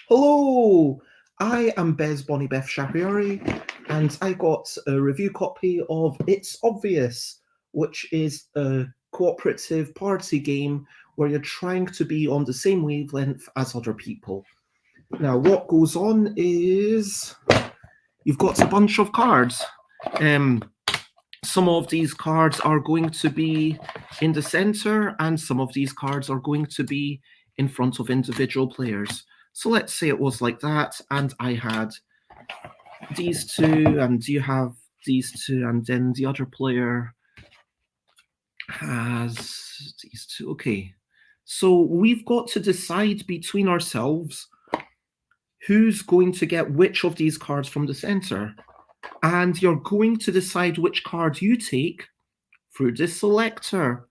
Hello, I am Bez Bonnie Beth Shahriari, and I got a review copy of It's Obvious, which is a cooperative party game where you're trying to be on the same wavelength as other people. Now, what goes on is you've got a bunch of cards. Um, some of these cards are going to be in the center, and some of these cards are going to be in front of individual players. So let's say it was like that, and I had these two, and you have these two, and then the other player has these two. Okay. So we've got to decide between ourselves who's going to get which of these cards from the center. And you're going to decide which card you take through this selector,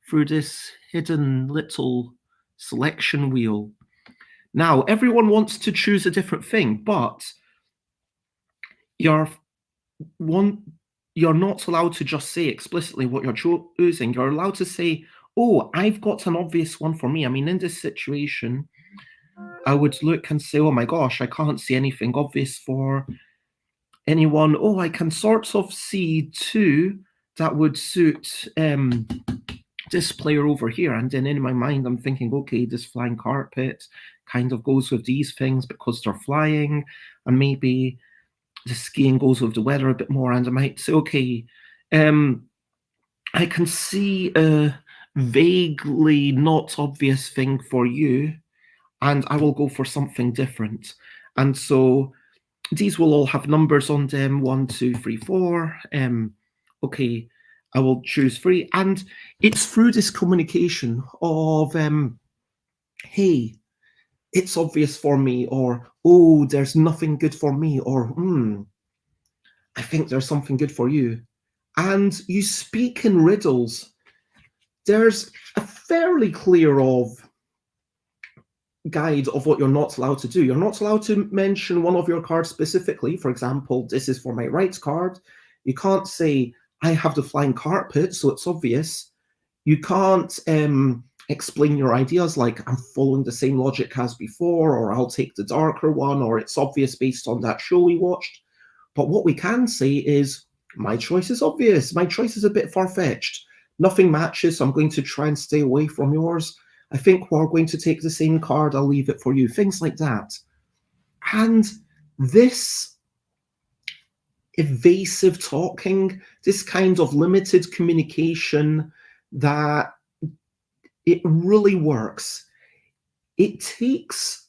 through this hidden little selection wheel. Now, everyone wants to choose a different thing, but you're not allowed to just say explicitly what you're choosing. You're allowed to say, oh, I've got an obvious one for me. I mean, in this situation, I would look and say, oh my gosh, I can't see anything obvious for anyone. Oh, I can sort of see two that would suit this player over here. And then in my mind, I'm thinking, okay, this flying carpet kind of goes with these things because they're flying, and maybe the skiing goes with the weather a bit more. And I might say, okay, I can see a vaguely not obvious thing for you, and I will go for something different. And so these will all have numbers on them, 1, 2, 3, 4. Okay, I will choose 3. And it's through this communication of, hey, it's obvious for me, or, oh, there's nothing good for me, or, I think there's something good for you. And you speak in riddles. There's a fairly clear guide of what you're not allowed to do. You're not allowed to mention one of your cards specifically. For example, this is for my right card. You can't say, I have the flying carpet, so it's obvious. You can't explain your ideas like, I'm following the same logic as before, or I'll take the darker one, or it's obvious based on that show we watched. But what we can say is, my choice is obvious. My choice is a bit far-fetched. Nothing matches, so I'm going to try and stay away from yours. I think we're going to take the same card, I'll leave it for you. Things like that. And this evasive talking, this kind of limited communication, that it really works. It takes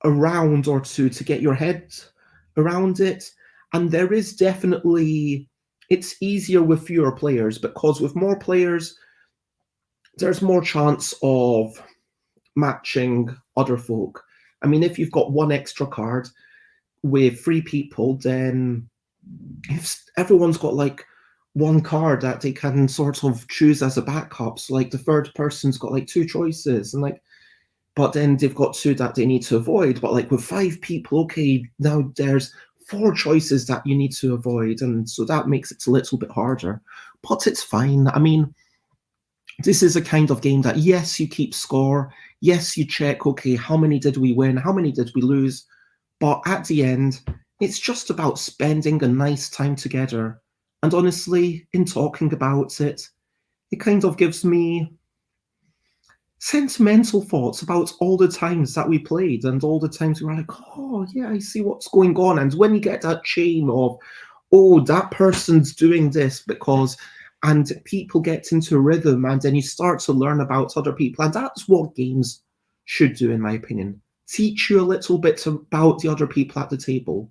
a round or two to get your head around it, and there is definitely, it's easier with fewer players, because with more players, there's more chance of matching other folk. I mean, if you've got one extra card with 3 people, then if everyone's got like one card that they can sort of choose as a backup, so like the third person's got like 2 choices, and like, but then they've got 2 that they need to avoid. But like with 5 people, okay, now there's 4 choices that you need to avoid, and so that makes it a little bit harder. But it's fine. I mean, this is a kind of game that, yes, you keep score, yes, you check, okay, how many did we win, how many did we lose, but at the end, it's just about spending a nice time together. And honestly, in talking about it, it kind of gives me sentimental thoughts about all the times that we played and all the times we were like, oh, yeah, I see what's going on. And when you get that chain of, oh, that person's doing this because, and people get into rhythm, and then you start to learn about other people. And that's what games should do, in my opinion. Teach you a little bit about the other people at the table.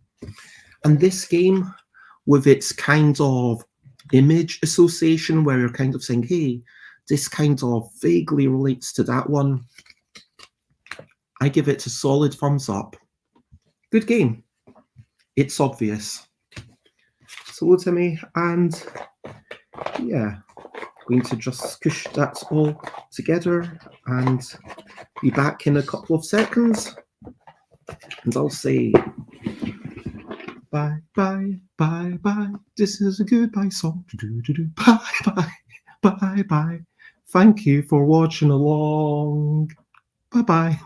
And this game, with its kind of image association, where you're kind of saying, hey, this kind of vaguely relates to that one, I give it a solid thumbs up. Good game. It's obvious. So, Timmy, and yeah, going to just squish that all together and be back in a couple of seconds. And I'll say bye, bye, bye, bye. This is a goodbye song. Bye, bye, bye, bye. Thank you for watching along. Bye bye.